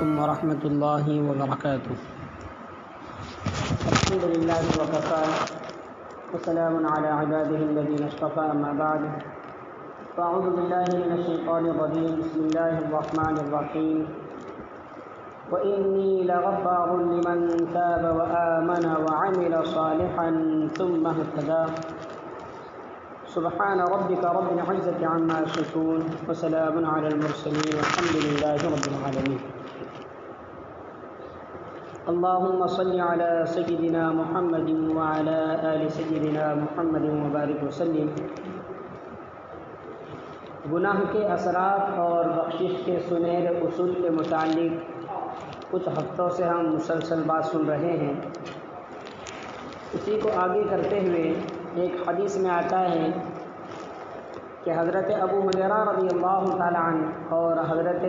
علیکم ورحمۃ اللہ وبرکاتہ۔ الحمد للہ وکفی وسلام علی عباده الذین اصطفی، اما بعد فاعوذ باللہ من الشیطان الرجیم، بسم اللہ الرحمن الرحیم۔ وإنی لغفار لمن تاب وآمن وعمل صالحا ثم اهتدى۔ سبحان ربك رب العزة عما يصفون وسلام على المرسلين والحمد لله رب العالمين۔ اللهم صل على سيدنا محمد وعلى آل سيدنا محمد وبارك وسلم۔ گناہ کے اثرات اور بخشش کے سنہرے اصول کے متعلق کچھ ہفتوں سے ہم مسلسل بات سن رہے ہیں۔ اسی کو آگے کرتے ہوئے ایک حدیث میں آتا ہے کہ حضرت ابو ہریرہ رضی اللہ تعالی عنہ اور حضرت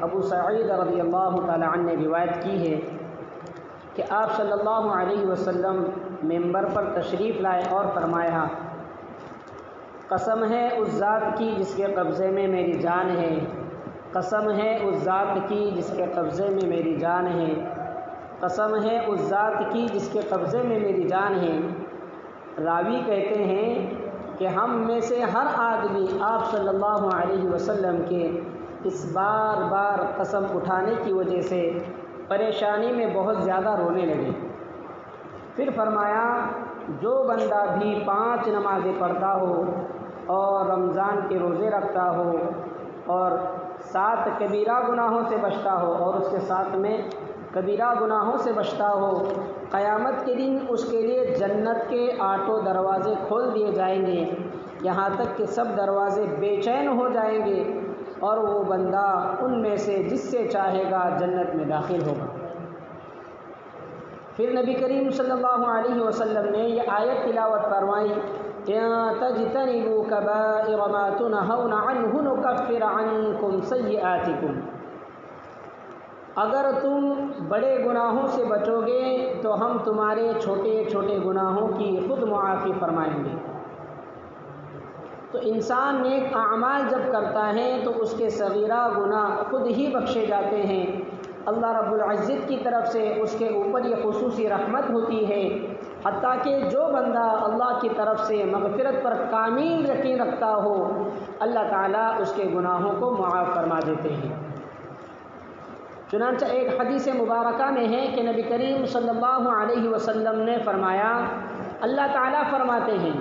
ابو سعید رضی اللہ تعالی عنہ نے روایت کی ہے کہ آپ صلی اللہ علیہ وسلم منبر پر تشریف لائے اور فرمایا، قسم ہے اس ذات کی جس کے قبضے میں میری جان ہے، قسم ہے اس ذات کی جس کے قبضے میں میری جان ہے، قسم ہے اس ذات کی جس کے قبضے میں میری جان ہے۔ راوی کہتے ہیں کہ ہم میں سے ہر آدمی آپ صلی اللہ علیہ وسلم کے اس بار بار قسم اٹھانے کی وجہ سے پریشانی میں بہت زیادہ رونے لگے۔ پھر فرمایا، جو بندہ بھی 5 نمازیں پڑھتا ہو اور رمضان کے روزے رکھتا ہو اور 7 کبیرہ گناہوں سے بچتا ہو اور اس کے ساتھ میں کبیرہ گناہوں سے بچتا ہو، قیامت کے دن اس کے لیے جنت کے 8 دروازے کھول دیے جائیں گے، یہاں تک کہ سب دروازے بے چین ہو جائیں گے اور وہ بندہ ان میں سے جس سے چاہے گا جنت میں داخل ہوگا۔ پھر نبی کریم صلی اللہ علیہ وسلم نے یہ آیت تلاوت فرمائی، تجتنبوا کبائر ما تنہون عنہ نکفر عنکم سیئاتکم۔ اگر تم بڑے گناہوں سے بچو گے تو ہم تمہارے چھوٹے چھوٹے گناہوں کی خود معافی فرمائیں گے۔ تو انسان نیک اعمال جب کرتا ہے تو اس کے صغیرہ گناہ خود ہی بخشے جاتے ہیں۔ اللہ رب العزت کی طرف سے اس کے اوپر یہ خصوصی رحمت ہوتی ہے، حتیٰ کہ جو بندہ اللہ کی طرف سے مغفرت پر کامل یقین رکھتا ہو، اللہ تعالیٰ اس کے گناہوں کو معاف فرما دیتے ہیں۔ چنانچہ ایک حدیث مبارکہ میں ہے کہ نبی کریم صلی اللہ علیہ وسلم نے فرمایا، اللہ تعالیٰ فرماتے ہیں،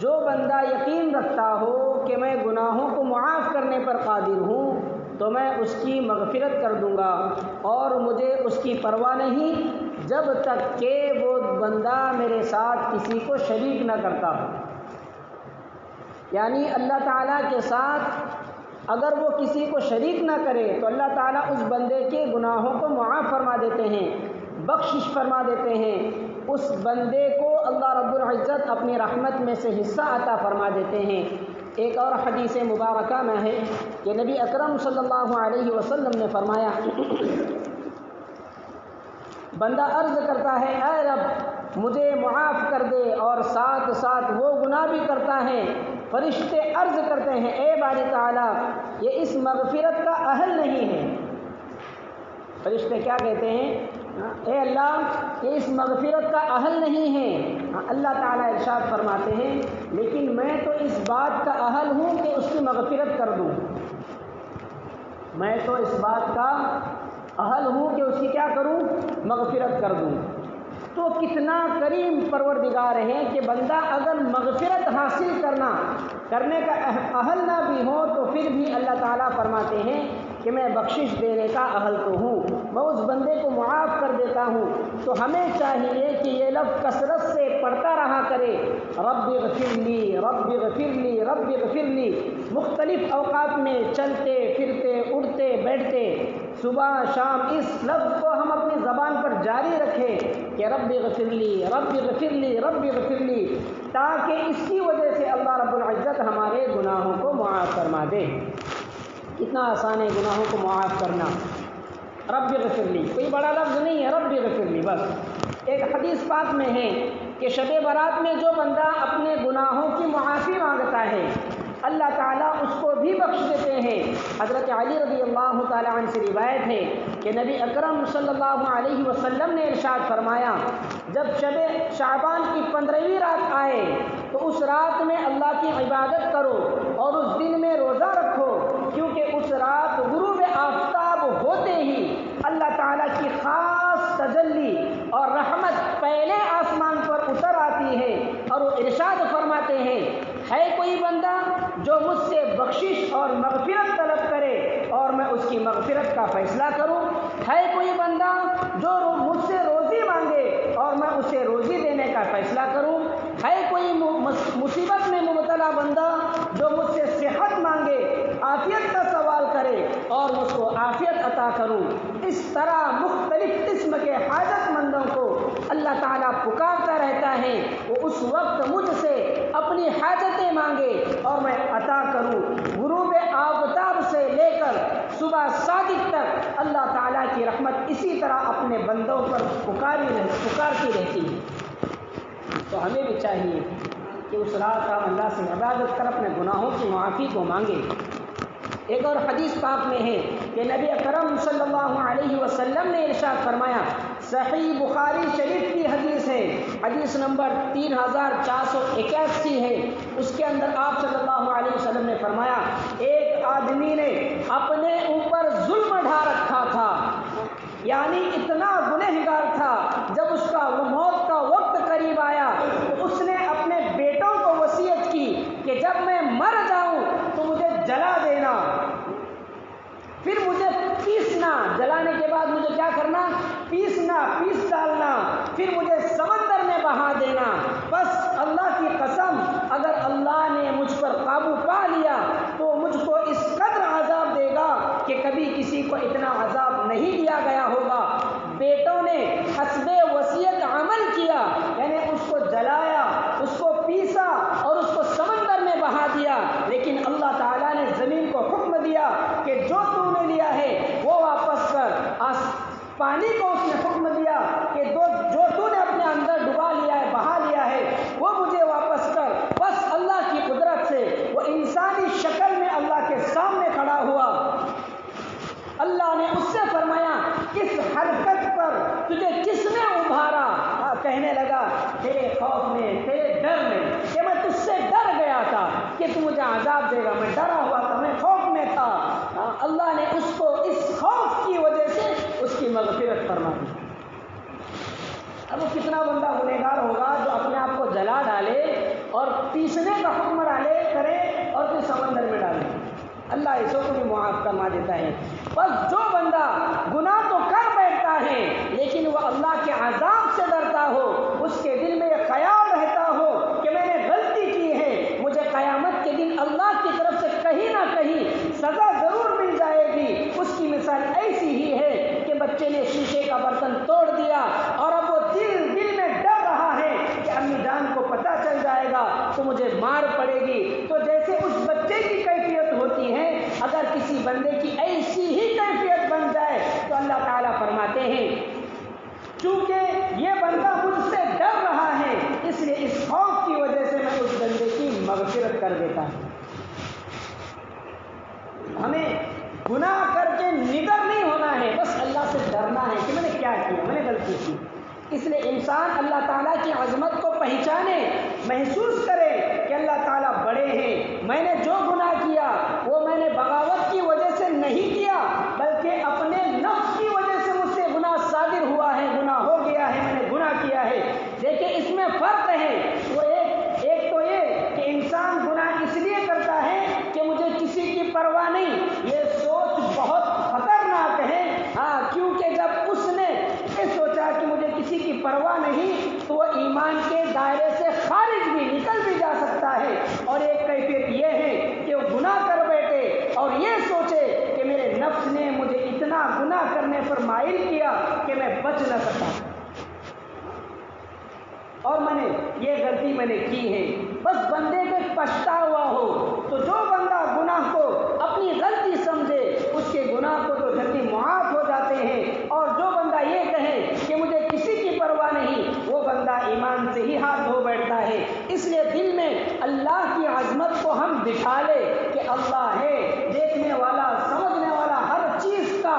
جو بندہ یقین رکھتا ہو کہ میں گناہوں کو معاف کرنے پر قادر ہوں تو میں اس کی مغفرت کر دوں گا اور مجھے اس کی پرواہ نہیں جب تک کہ وہ بندہ میرے ساتھ کسی کو شریک نہ کرتا ہو۔ یعنی اللہ تعالیٰ کے ساتھ اگر وہ کسی کو شریک نہ کرے تو اللہ تعالیٰ اس بندے کے گناہوں کو معاف فرما دیتے ہیں، بخشش فرما دیتے ہیں، اس بندے کو اللہ رب العزت اپنی رحمت میں سے حصہ عطا فرما دیتے ہیں۔ ایک اور حدیث مبارکہ میں ہے کہ نبی اکرم صلی اللہ علیہ وسلم نے فرمایا، بندہ عرض کرتا ہے، اے رب مجھے معاف کر دے، اور ساتھ ساتھ وہ گناہ بھی کرتا ہے، فرشتے عرض کرتے ہیں، اے باری تعالیٰ یہ اس مغفرت کا اہل نہیں ہے۔ فرشتے کیا کہتے ہیں؟ اے اللہ یہ اس مغفرت کا اہل نہیں ہے۔ اللہ تعالیٰ ارشاد فرماتے ہیں، لیکن میں تو اس بات کا اہل ہوں کہ اس کی مغفرت کر دوں، میں تو اس بات کا اہل ہوں کہ اس کی کیا کروں؟ مغفرت کر دوں۔ تو کتنا کریم پروردگار ہے کہ بندہ اگر مغفرت حاصل کرنے کا اہل نہ بھی ہو تو پھر بھی اللہ تعالیٰ فرماتے ہیں کہ میں بخشش دینے کا اہل تو ہوں، میں اس بندے کو معاف کر دیتا ہوں۔ تو ہمیں چاہیے کہ یہ لفظ کثرت سے پڑھتا رہا کرے، رب اغفر لی، رب اغفر لی، رب اغفر لی۔ مختلف اوقات میں چلتے پھرتے اٹھتے بیٹھتے صبح شام اس لفظ کو ہم اپنی زبان پر جاری رکھیں کہ رب اغفر لی، رب اغفر لی، رب اغفر لی، تاکہ اس کی وجہ سے اللہ رب العزت ہمارے گناہوں کو معاف فرما دے۔ کتنا آسان ہے گناہوں کو معاف کرنا، رب اغفر لی، کوئی بڑا لفظ نہیں ہے، رب اغفر لی بس۔ ایک حدیث پاک میں ہے کہ شب برات میں جو بندہ اپنے گناہوں کی معافی مانگتا ہے اللہ تعالیٰ اس کو بھی بخش دیتے ہیں۔ حضرت علی رضی اللہ تعالیٰ عنہ سے روایت ہے کہ نبی اکرم صلی اللہ علیہ وسلم نے ارشاد فرمایا، جب شب شعبان کی 15ویں رات آئے تو اس رات میں اللہ کی عبادت کرو اور اس دن میں روزہ رکھو، کیونکہ اس رات غروب آفتاب ہوتے ہی اللہ تعالیٰ کی خاص تجلی اور رحمت پہلے آسمان پر اتر آتی ہے، اور وہ ارشاد فرماتے ہیں، ہے کوئی بندہ جو مجھ سے بخشش اور مغفرت طلب کرے اور میں اس کی مغفرت کا فیصلہ کروں؟ ہے کوئی بندہ جو مجھ سے روزی مانگے اور میں اسے روزی دینے کا فیصلہ کروں؟ ہے کوئی مصیبت میں مبتلا بندہ جو مجھ سے صحت مانگے، عافیت کا سوال کرے اور مجھ کو عافیت عطا کروں؟ اس طرح مختلف قسم کے حاجت مندوں کو اللہ تعالیٰ پکارتا رہتا ہے، وہ اس وقت مجھ سے اپنی حاجتیں مانگے اور میں عطا کروں۔ غروب آفتاب سے لے کر صبح صادق تک اللہ تعالیٰ کی رحمت اسی طرح اپنے بندوں پر پکارتی رہتی ہے۔ تو ہمیں بھی چاہیے کہ اس رات ہم اللہ سے عبادت کر اپنے گناہوں کی معافی کو مانگے۔ ایک اور حدیث پاک میں ہے کہ نبی اکرم صلی اللہ علیہ وسلم نے ارشاد فرمایا، صحیح بخاری شریف کی حدیث ہے، حدیث نمبر 3481 ہے، اس کے اندر آپ صلی اللہ علیہ وسلم نے فرمایا، ایک آدمی نے اپنے اوپر ظلم ڈھا رکھا تھا، یعنی اتنا گنہگار تھا، جب اس کا موت کا وقت قریب آیا تو اس نے اپنے بیٹوں کو وصیت کی کہ جب میں مر جاؤں تو مجھے جلا دینا، پھر مجھے پیسنا، جلانے کے بعد مجھے کیا کرنا؟ پیس ڈالنا، پھر مجھے سمندر میں بہا دینا۔ بس اللہ کی قسم، اگر اللہ نے مجھ پر قابو پا لیا تو مجھ کو اس قدر عذاب دے گا کہ کبھی کسی کو اتنا عذاب نہیں دیا گیا ہوگا۔ بیٹوں نے حسب وصیت عمل کیا، یعنی اس کو جلایا، اس کو پیسا اور اس کو سمندر میں بہا دیا، لیکن اللہ تعالیٰ نے زمین کو حکم دیا کہ جو تو نے لیا ہے وہ واپس کر۔ پانی کو اس نے حکم دیا کہ جو تو نے اپنے اندر ڈبا لیا ہے، بہا لیا ہے، وہ مجھے واپس کر۔ بس اللہ کی قدرت سے وہ انسانی شکل میں اللہ کے سامنے کھڑا ہوا۔ اللہ نے اس سے فرمایا، اس حرکت پر تجھے کس نے ابھارا؟ کہنے لگا، تیرے خوف میں، تیرے ڈر میں، کہ میں تجھ سے ڈر گیا تھا کہ تو مجھے عذاب دے گا، میں ڈرا ہوا تھا، میں خوف میں تھا۔ اللہ نے اس کو اس خوف کی وجہ سے اس کی مغفرت فرما دی۔ اب وہ کتنا بندہ گنہگار ہوگا جو اپنے آپ کو جلا ڈالے اور پیسنے کا حکم کرے اور پھر سمندر میں ڈالے۔ اللہ ایسوں کو بھی معاف کروا دیتا ہے۔ بس جو بندہ گناہ تو کر بیٹھتا ہے لیکن وہ اللہ کے عذاب سے ڈرتا ہو، اس کے دل میں یہ خیال رہتا ہو کہ میں نے غلطی کی ہے، مجھے قیامت کے دن اللہ کی طرف سے کہیں نہ کہیں سزا ضرور مل جائے گی، اس کی مثال ایسی ہی ہے کہ بچے نے شیشے کا برتن توڑ دیا اور اب وہ دل میں ڈر رہا ہے کہ امی جان کو پتہ چل جائے گا تو مجھے مار پڑے گی۔ تو جیسے اس بچے کی کیفیت ہوتی ہے، اگر کسی بندے کی ایسی ہی کیفیت بن جائے تو اللہ تعالیٰ فرماتے ہیں، چونکہ یہ بندہ مجھ سے ڈر رہا ہے اس لیے اس خوف کی وجہ سے میں اس بندے کی مغفرت کر دیتا ہوں۔ ہمیں گناہ کر کے نڈر نہیں ہونا ہے، بس اللہ سے ڈرنا ہے کہ میں نے کیا کیا، میں نے غلطی کی۔ اس لیے انسان اللہ تعالیٰ کی عظمت کو پہچانے، محسوس کرے کہ اللہ تعالیٰ بڑے ہیں۔ میں نے جو گناہ کیا وہ میں نے بغاوت کی وجہ سے نہیں کیا، بلکہ اپنے نفس کی وجہ سے مجھ سے گناہ صادر ہوا ہے، گناہ ہو گیا ہے، میں نے گناہ کیا ہے۔ دیکھیں اس میں فرق ہے، وہ ایک تو یہ کہ انسان گناہ اس لیے کرتا ہے کہ مجھے کسی کی پرواہ نہیں، یہ سوچ بہت خطرناک ہے۔ کیونکہ جب اس نے یہ سوچا کہ مجھے کسی کی پرواہ نہیں تو وہ ایمان کے دائرے سے خارج بھی نکل بھی جا سکتا ہے۔ اور ایک کیفیت یہ ہے کہ وہ گناہ کر بیٹھے اور یہ سوچے کہ میرے نفس نے مجھے اتنا گناہ کرنے پر مائل کیا کہ میں بچ نہ سکا اور میں نے یہ غلطی میں نے کی ہے۔ بس بندے کو پچھتاوا ہو تو جو بندہ گناہ کو اپنی غلطی سمجھے اس کے گناہ کو تو جلدی معاف ہو جاتے ہیں، اور جو بندہ یہ کہے کہ مجھے کسی کی پرواہ نہیں، وہ بندہ ایمان سے ہی ہاتھ دھو بیٹھتا ہے۔ اس لیے دل میں اللہ کی عظمت کو کو ہم دکھا لے کہ اللہ ہے، دیکھنے والا، سمجھنے والا، ہر چیز کا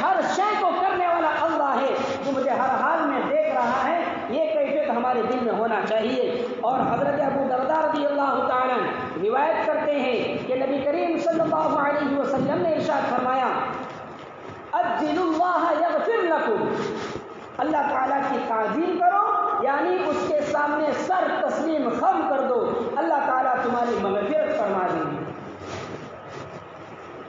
ہر شے کو کرنے والا اللہ ہے جو مجھے ہر حال میں دیکھ رہا ہے، یہ کیفیت ہمارے دل میں ہونا چاہیے۔ اور حضرت ابو درداء رضی اللہ تعالیٰ روایت کرتے ہیں کہ نبی کریم صلی اللہ علیہ وسلم نے ارشاد فرمایا اجلوا اللہ یغفر لکم، اللہ تعالیٰ کی تعظیم کرو، یعنی اس کے سامنے سر تسلیم خم کر دو، اللہ تعالیٰ تمہاری مغفرت فرما دیں گے۔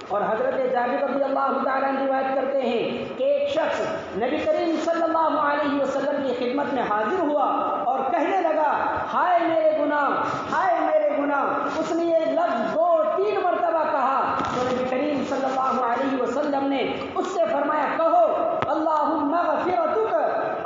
اور حضرت جابر رضی اللہ تعالیٰ روایت کرتے ہیں کہ ایک شخص نبی کریم صلی اللہ علیہ وسلم کی خدمت میں حاضر ہوا اور کہنے لگا ہائے میرے گناہ، ہائے میرے گناہ۔ اس نے یہ لفظ 2-3 مرتبہ کہا تو نبی کریم صلی اللہ علیہ وسلم نے اس سے فرمایا کہو اللہم مغفرتک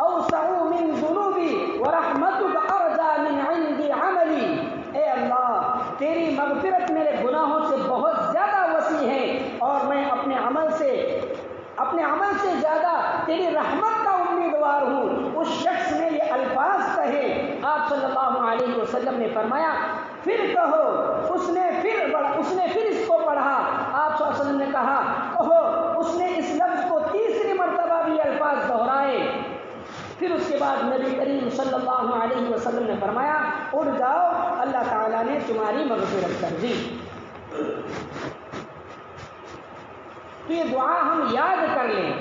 اوسع من ذنوبی ورحمتک ارجى من عندی عملی، اے اللہ تیری مغفرت میرے گناہوں سے بہت زیادہ وسیع ہے اور میں اپنے عمل سے زیادہ تیری رحمت کا امیدوار ہوں۔ اس شخص نے یہ الفاظ کہے، آپ صلی اللہ علیہ وسلم نے فرمایا پھر کہو۔ اس نے پھر اس کو پڑھا، آپ صلی اللہ علیہ وسلم نے کہا کہو۔ اس نے اس لفظ کو تیسری مرتبہ بھی الفاظ دہرائے۔ پھر اس کے بعد نبی کریم صلی اللہ علیہ وسلم نے فرمایا اٹھ جاؤ، اللہ تعالیٰ نے تمہاری مغفرت کر دی۔ تو یہ دعا ہم یاد کر لیں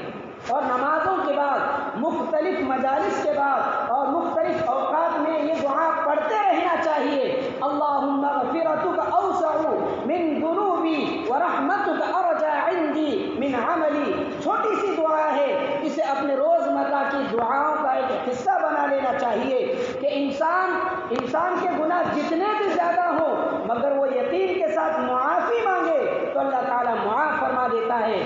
اور نمازوں کے بعد، مختلف مجالس کے بعد اور مختلف اوقات میں یہ دعا پڑھتے رہنا چاہیے۔ اللہم مغفرتک اوسع من ذنوبی ورحمتک ارجى عندی من عملی، چھوٹی سی دعا ہے، اسے اپنے روزمرہ کی دعاؤں کا ایک حصہ بنا لینا چاہیے کہ انسان کے گناہ جتنے بھی زیادہ ہوں مگر وہ یقین کے ساتھ معافی مانگے تو اللہ تعالیٰ معاف فرما دیتا ہے۔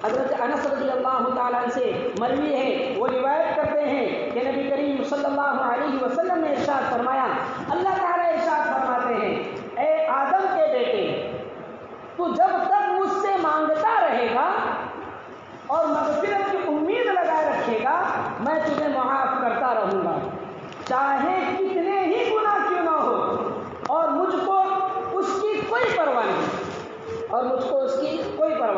حضرت انس رضی اللہ تعالیٰ سے مروی ہے، وہ روایت کرتے ہیں کہ نبی کریم صلی اللہ علیہ وسلم نے ارشاد فرمایا، اللہ تعالیٰ ارشاد فرماتے ہیں اے آدم کے بیٹے، تو جب تک مجھ سے مانگتا رہے گا اور مغفرت کی امید لگائے رکھے گا میں تجھے معاف کرتا رہوں گا، چاہے کتنے ہی گناہ کیوں نہ ہو، اور مجھ کو اس کی کوئی پرواہ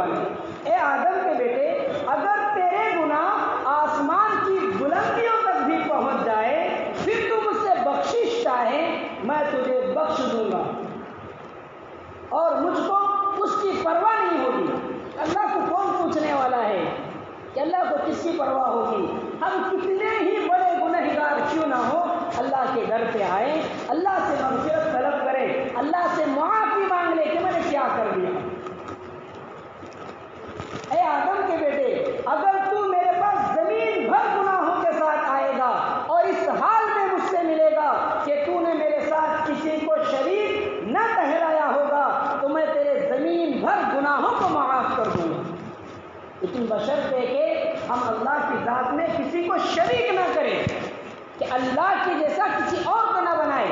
نہیں۔ اے آدم کے بیٹے، اگر تیرے گناہ آسمان کی بلندیوں تک بھی پہنچ جائے پھر تو مجھ سے بخشش چاہے میں تجھے بخش دوں گا، اور مجھ کو اس کی پرواہ نہیں ہوگی۔ اللہ کو کون پوچھنے والا ہے کہ اللہ کو کس کی پرواہ ہوگی؟ ہم کتنے ہی بڑے گنہگار کیوں نہ ہو، اللہ کے در پہ آئیں، اللہ سے مغفرت طلب کریں، اللہ سے معافی مانگ لیں کہ میں نے کیا کر دیا۔ اے آدم کے بیٹے، اگر تو میرے پاس زمین بھر گناہوں کے ساتھ آئے گا اور اس حال میں مجھ سے ملے گا کہ تو نے میرے ساتھ کسی کو شریک نہ ٹھہرایا ہوگا تو میں تیرے زمین بھر گناہوں کو معاف کر دوں گا، لیکن بشرطے کہ ہم اللہ کی ذات میں کسی کو شریک نہ کریں، کہ اللہ کی جیسا کسی اور کو نہ بنائے۔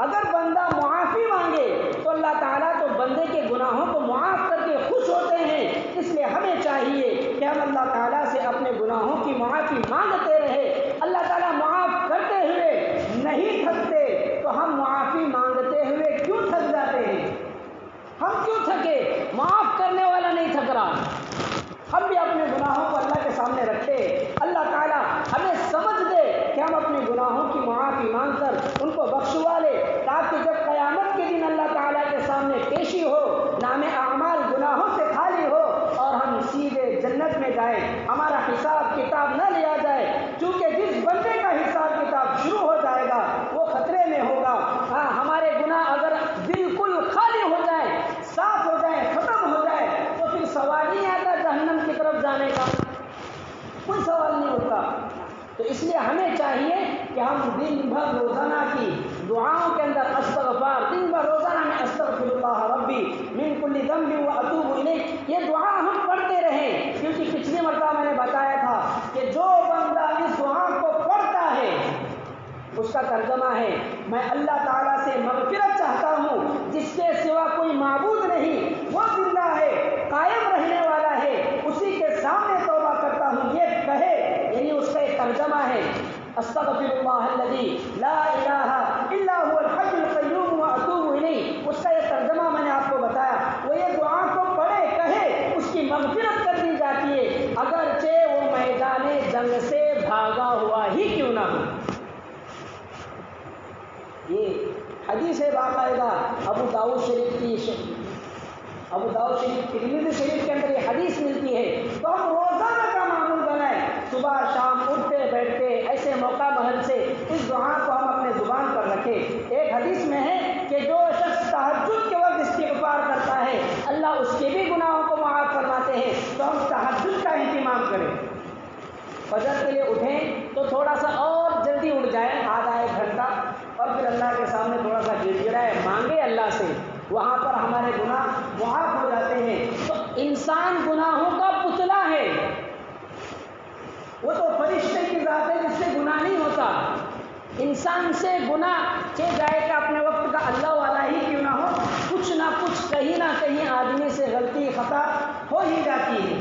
اگر بندہ معافی مانگے تو اللہ تعالیٰ تو بندے کے گناہوں کو معاف کر کے خوش ہوتے ہیں، اس لیے ہمیں چاہیے کہ ہم اللہ تعالیٰ سے اپنے گناہوں کی معافی مانگتے رہے۔ اللہ تعالیٰ معاف کرتے ہوئے نہیں تھکتے تو ہم معافی مانگتے ہوئے کیوں تھک جاتے ہیں؟ ہم کیوں تھکے؟ معاف کرنے والا نہیں تھک رہا۔ ہم بھی اپنے گناہوں کو اللہ کے سامنے رکھے، اللہ تعالیٰ ہمیں سمجھ دے کہ ہم اپنے گناہوں کی معافی مانگ کر ان کو بخشوا لے، تاکہ جب قیامت کے دن اللہ تعالیٰ کے سامنے پیشی ہو، نام اعمال گناہوں سے خالی ہو اور ہم سیدھے جنت میں جائیں، ہمارا حساب کتاب نہ لیا جائے، کیونکہ جس بندے کا حساب کتاب شروع ہو جائے گا وہ خطرے میں ہوگا۔ ہاں، ہمارے گناہ اگر بالکل خالی ہو جائے، صاف ہو جائے، ختم ہو جائے تو پھر سوال نہیں آتا جہنم کی طرف جانے کا، کوئی سوال نہیں ہوتا۔ تو اس لیے ہمیں چاہیے کہ ہم دن بھر روزانہ کی دعاؤں کے اندر استغفار، دن بھر روزانہ میں استغفر اللہ ربی من کل ذنب واتوب الیہ، یہ دعا ہم پڑھتے رہیں، کیونکہ پچھلی مرتبہ میں نے بتایا تھا کہ جو بندہ اس دعا کو پڑھتا ہے اس کا ترجمہ ہے میں اللہ تعالیٰ سے مغفرت چاہتا ہوں، جس کے سوا کوئی معبود نہیں، وہ زندہ ہے، قائم رہنے والا ہے، اسی کے سامنے توبہ کرتا ہوں، یہ کہے، یعنی اس کا ایک ترجمہ ہے استغفر اللہ الذی لا الہ الا یہ حدیث ہے باقاعدہ ابو داؤد شریف ترمذی شریف کے اندر یہ حدیث ملتی ہے. تو ہم روزانہ کا معمول بنائیں, صبح شام اٹھتے بیٹھتے ایسے موقع محل سے اس دعا کو ہم اپنے زبان پر رکھیں. ایک حدیث میں ہے کہ جو شخص تہجد کے وقت استغفار کرتا ہے اللہ اس کے بھی گناہوں کو معاف فرماتے ہیں. تو ہم تہجد کا اہتمام کریں, فجر کے لیے اٹھیں تو تھوڑا سا اور جلدی اٹھ جائیں, آدھا ایک گھنٹہ, اور پھر اللہ کے سامنے تھوڑا سا گر گرائے, مانگے اللہ سے, وہاں پر ہمارے گناہ معاف ہو جاتے ہیں. تو انسان گناہوں کا پتلا ہے, وہ تو فرشتے کی ذات ہے جس سے گناہ نہیں ہوتا. انسان سے گناہ کہ جائے کہ اپنے وقت کا اللہ والا ہی کیوں نہ ہو, کچھ نہ کچھ کہیں نہ کہیں آدمی سے غلطی خطا ہو ہی جاتی ہے.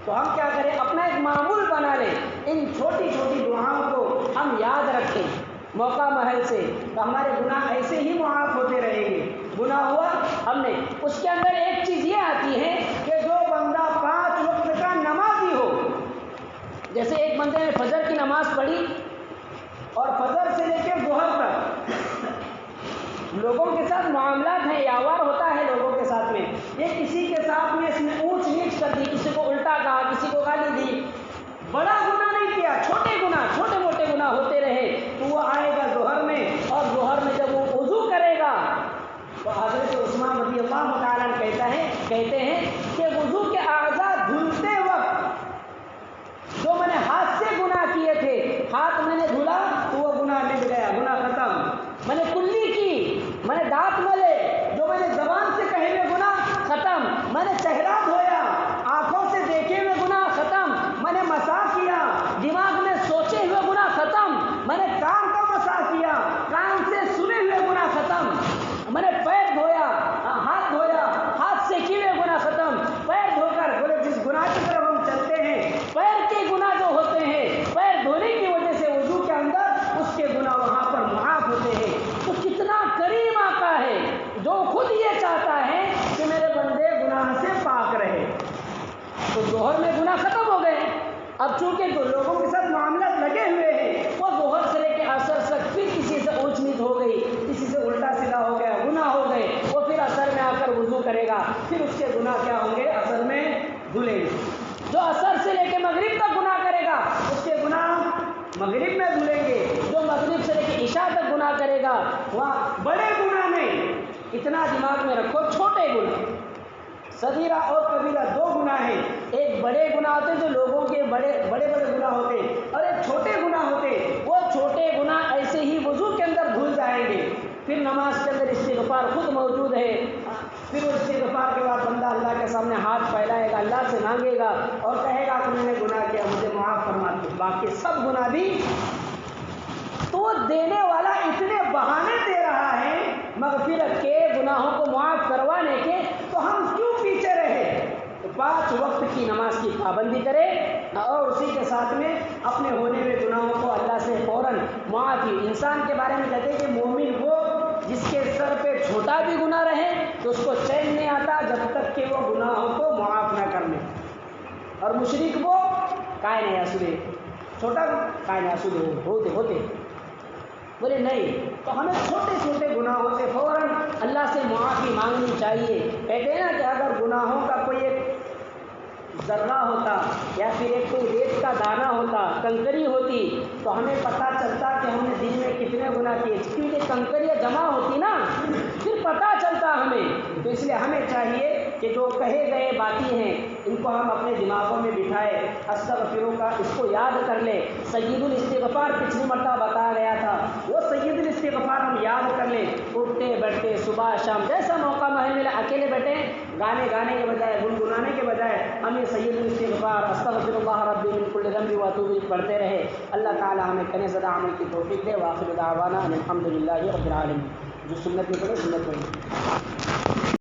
تو ہم کیا کریں, اپنا ایک معمول بنا لیں, ان چھوٹی چھوٹی دعاؤں کو ہم یاد رکھیں موقع محل سے, تو ہمارے گناہ ایسے ہی معاف ہوتے رہیں گے. گناہ ہوا ہم نے, اس کے اندر ایک چیز یہ آتی ہے کہ جو بندہ 5 وقت کا نمازی ہو, جیسے ایک بندے نے فجر کی نماز پڑھی اور فجر سے لے کے ظہر تک لوگوں کے ساتھ معاملات ہیں, یاوار ہوتا ہے لوگوں کے ساتھ میں, یہ کسی کے ساتھ میں اس نے اونچ نیچ کر دی, کسی کو الٹا کہا, کسی کو گالی دی, بڑا گناہ نہیں کیا, چھوٹے گناہ, چھوٹے موٹے گناہ ہوتے رہے. تو وہ آئے گا ظہر میں, اور ظہر میں جب وہ وضو کرے گا تو حضرت عثمان رضی اللہ تعالیٰ کہتے ہیں کہ وضو کے اعضاء دھلتے وقت جو میں نے ہاتھ سے گناہ کیے تھے, ہاتھ میں نے دھلا تو وہ گناہ مٹ گیا, گناہ ختم. میں نے کلی کی, میں نے دانت ملے, جو میں نے زبان سے کہے ہوئے گناہ ختم. میں نے چہرہ دھویا, آنکھوں سے دیکھے ہوئے گناہ ختم. میں نے مساح کیا, دماغ میں سوچے ہوئے گناہ ختم. میں نے کان کا مساح کیا, کان سے سنے ہوئے گناہ ختم. میں نے پیر دھویا, ہاتھ دھویا, ہاتھ سے کیے ہوئے گناہ ختم. پیر دھو کر بولے جس گناہ کی طرف ہم چلتے ہیں, پیر کے گناہ جو ہوتے ہیں, پیر دھونے کی وجہ سے وضو کے اندر اس کے گناہ وہاں پر معاف ہوتے ہیں. تو کتنا کریم آقا ہے جو خود یہ چاہتا ہے کہ میرے بندے گناہ سے پاک رہے. تو ظہر میں گناہ ختم ہو گئے. اب چونکہ لوگوں کے ساتھ معاملات لگے ہوئے ہیں, وہ ظہر سے لے کے عصر تک پھر کسی سے اونچ نیچ ہو گئی, کسی سے الٹا سیدھا ہو گیا, گناہ ہو گئے, وہ پھر عصر میں آ کر وضو کرے گا, پھر اس کے گناہ کیا ہوں گے, عصر میں دھلیں گے. جو عصر سے لے کے مغرب تک گناہ کرے گا اس کے گناہ مغرب میں دھلیں گے. جو مغرب سے لے کے عشاء تک گناہ کرے گا وہاں بڑے گناہ نہیں, اتنا دماغ میں رکھو, چھوٹے گناہ, صغیرہ اور کبیرہ 2 گناہ ہیں. ایک بڑے گناہ ہوتے جو لوگوں کے بڑے گناہ ہوتے, اور ایک چھوٹے گناہ ہوتے. وہ چھوٹے گناہ ایسے ہی وضو کے اندر دھل جائیں گے. پھر نماز کے اندر استغفار خود موجود ہے. پھر وہ استغفار کے بعد بندہ اللہ کے سامنے ہاتھ پھیلائے گا, اللہ سے مانگے گا اور کہے گا کہ میں نے گناہ کیا, مجھے معاف فرما دو. باقی سب گناہ بھی تو دینے والا اتنے بہانے دے رہا ہے مغفرت کے, گناہوں کو معاف کروانے کے, تو ہم کیوں پیچھے رہے. تو 5 وقت کی نماز کی پابندی کرے اور اسی کے ساتھ میں اپنے ہونے ہوئے گناہوں کو اللہ سے فوراً معافی. انسان کے بارے میں کہتے ہیں کہ مومن وہ جس کے سر پہ چھوٹا بھی گناہ رہے تو اس کو چین نہیں آتا جب تک کہ وہ گناہوں کو معاف نہ کر لے. اور مشرک وہ کائن آسودے, چھوٹا کائن آسودے ہوتے بولے نہیں. تو ہمیں چھوٹے چھوٹے گناہوں سے فوراً اللہ سے معافی مانگنی چاہیے. کہتے ہیں نا کہ اگر گناہوں کا کوئی ایک ذرہ ہوتا یا پھر ایک کوئی ریت کا دانہ ہوتا, کنکری ہوتی, تو ہمیں پتہ چلتا کہ ہم نے دن میں کتنے گناہ کیے. کیونکہ کنکریاں جمع ہوتی نا, پھر پتہ چلتا ہمیں. تو اس لیے ہمیں چاہیے کہ جو کہے گئے باتیں ہیں ان کو ہم اپنے دماغوں میں بٹھائے, استغفروں کا اس کو یاد کر لیں. سید الاستغفار پچھلی مرتبہ بتایا گیا تھا, وہ سید الاستغفار ہم یاد کر لیں. اٹھتے بیٹھتے صبح شام جیسا موقع محل ملے, اکیلے بیٹھے گانے کے بجائے, گنگنانے کے بجائے ہم یہ سید الاستغفار استغفر اللہ ربی من کل ذنب واتوب الیہ پڑھتے رہے. اللہ تعالی ہمیں کنے زدہ عمل کی توفیق دے. واخر دعوانا الحمد للہ رب العالمین. جو سنت میں پڑھے سنت پڑھے.